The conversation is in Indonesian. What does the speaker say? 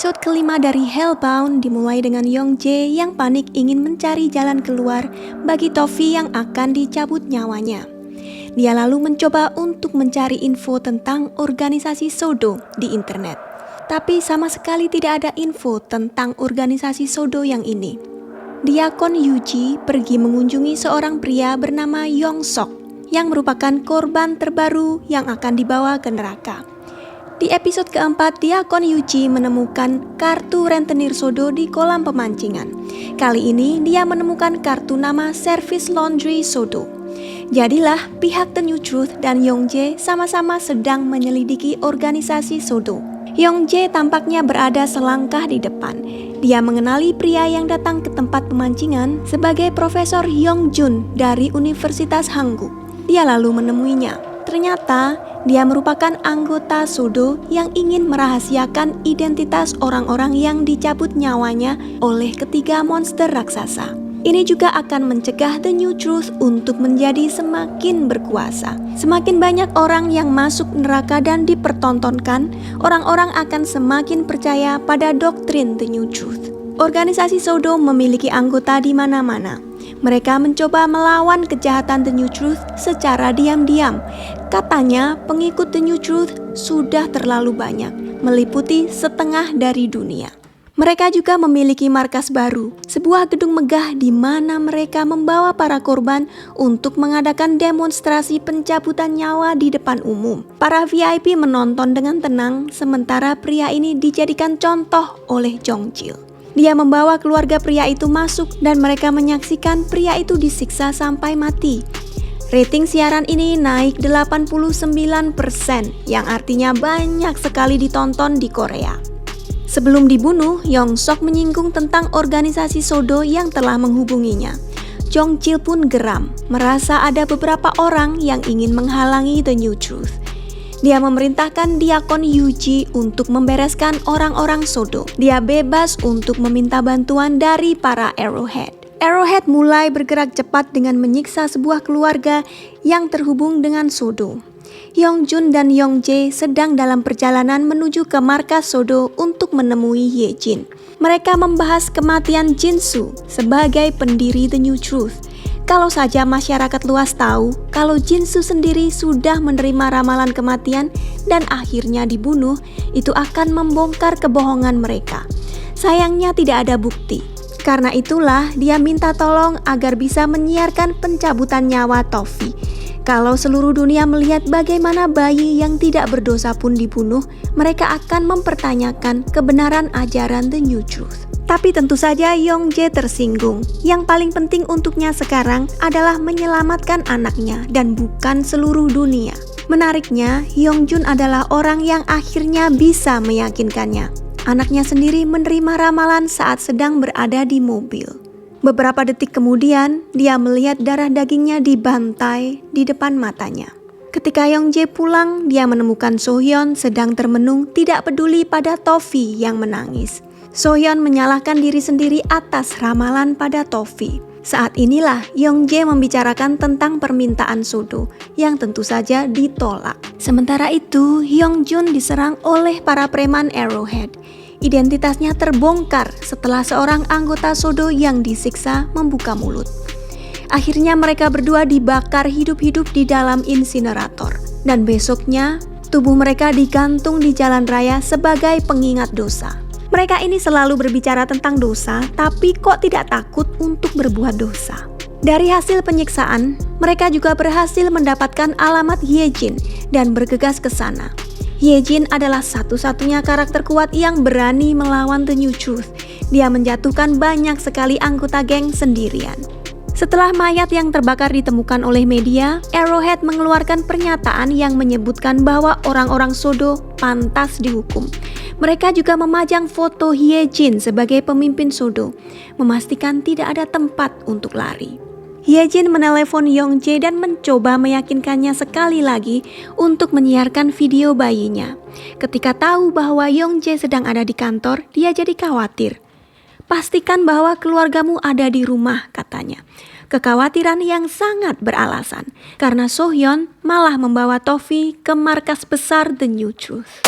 Episode kelima dari Hellbound dimulai dengan Young-jae yang panik ingin mencari jalan keluar bagi Toffee yang akan dicabut nyawanya. Dia lalu mencoba untuk mencari info tentang organisasi Sodo di internet. Tapi sama sekali tidak ada info tentang organisasi Sodo yang ini. Diakon Yuji pergi mengunjungi seorang pria bernama Yong-sok yang merupakan korban terbaru yang akan dibawa ke neraka. Di episode keempat, Diakon Yuji menemukan kartu rentenir Sodo di kolam pemancingan. Kali ini dia menemukan kartu nama Service Laundry Sodo. Jadilah pihak The New Truth dan Young-jae sama-sama sedang menyelidiki organisasi Sodo. Young-jae tampaknya berada selangkah di depan. Dia mengenali pria yang datang ke tempat pemancingan sebagai Profesor Hyung-jun dari Universitas Hanguk. Dia lalu menemuinya. Ternyata dia merupakan anggota Sodo yang ingin merahasiakan identitas orang-orang yang dicabut nyawanya oleh ketiga monster raksasa. Ini juga akan mencegah The New Truth untuk menjadi semakin berkuasa. Semakin banyak orang yang masuk neraka dan dipertontonkan, orang-orang akan semakin percaya pada doktrin The New Truth. Organisasi Sodo memiliki anggota di mana-mana. Mereka mencoba melawan kejahatan The New Truth secara diam-diam. Katanya pengikut The New Truth sudah terlalu banyak, meliputi setengah dari dunia. Mereka juga memiliki markas baru, sebuah gedung megah di mana mereka membawa para korban untuk mengadakan demonstrasi pencabutan nyawa di depan umum. Para VIP menonton dengan tenang, sementara pria ini dijadikan contoh oleh Jong-jil. Dia membawa keluarga pria itu masuk dan mereka menyaksikan pria itu disiksa sampai mati. Rating siaran ini naik 89%, yang artinya banyak sekali ditonton di Korea. Sebelum dibunuh, Yong-sok menyinggung tentang organisasi Sodo yang telah menghubunginya. Jong-jil pun geram, merasa ada beberapa orang yang ingin menghalangi The New Truth. Dia memerintahkan Diakon Yuji untuk membereskan orang-orang Sodo. Dia bebas untuk meminta bantuan dari para Arrowhead. Arrowhead mulai bergerak cepat dengan menyiksa sebuah keluarga yang terhubung dengan Sodo. Hyung-jun dan Young-jae sedang dalam perjalanan menuju ke markas Sodo untuk menemui Ye-jin. Mereka membahas kematian Jin-soo sebagai pendiri The New Truth. Kalau saja masyarakat luas tahu kalau Jin-soo sendiri sudah menerima ramalan kematian dan akhirnya dibunuh, itu akan membongkar kebohongan mereka. Sayangnya tidak ada bukti. Karena itulah dia minta tolong agar bisa menyiarkan pencabutan nyawa Toffee. Kalau seluruh dunia melihat bagaimana bayi yang tidak berdosa pun dibunuh, mereka akan mempertanyakan kebenaran ajaran The New Truth. Tapi tentu saja Young-jae tersinggung. Yang paling penting untuknya sekarang adalah menyelamatkan anaknya dan bukan seluruh dunia. Menariknya, Hyung-jun adalah orang yang akhirnya bisa meyakinkannya. Anaknya sendiri menerima ramalan saat sedang berada di mobil. Beberapa detik kemudian, dia melihat darah dagingnya dibantai di depan matanya. Ketika Young-jae pulang, dia menemukan So-hyun sedang termenung tidak peduli pada Toffee yang menangis. So-hyun menyalahkan diri sendiri atas ramalan pada Toffee. Saat inilah Young-jae membicarakan tentang permintaan Sodo yang tentu saja ditolak. Sementara itu, Hyung-jun diserang oleh para preman Arrowhead. Identitasnya terbongkar setelah seorang anggota Sodo yang disiksa membuka mulut. Akhirnya mereka berdua dibakar hidup-hidup di dalam insinerator. Dan besoknya, tubuh mereka digantung di jalan raya sebagai pengingat dosa. Mereka ini selalu berbicara tentang dosa, tapi kok tidak takut untuk berbuat dosa. Dari hasil penyiksaan, mereka juga berhasil mendapatkan alamat Ye-jin dan bergegas ke sana. Ye-jin adalah satu-satunya karakter kuat yang berani melawan The New Truth. Dia menjatuhkan banyak sekali anggota geng sendirian. Setelah mayat yang terbakar ditemukan oleh media, Arrowhead mengeluarkan pernyataan yang menyebutkan bahwa orang-orang Sodo pantas dihukum. Mereka juga memajang foto Ye-jin sebagai pemimpin Sodo, memastikan tidak ada tempat untuk lari. Ye-jin menelepon Young-jae dan mencoba meyakinkannya sekali lagi untuk menyiarkan video bayinya. Ketika tahu bahwa Young-jae sedang ada di kantor, dia jadi khawatir. Pastikan bahwa keluargamu ada di rumah, katanya. Kekhawatiran yang sangat beralasan, karena So-hyun malah membawa Toffee ke markas besar The New Truth.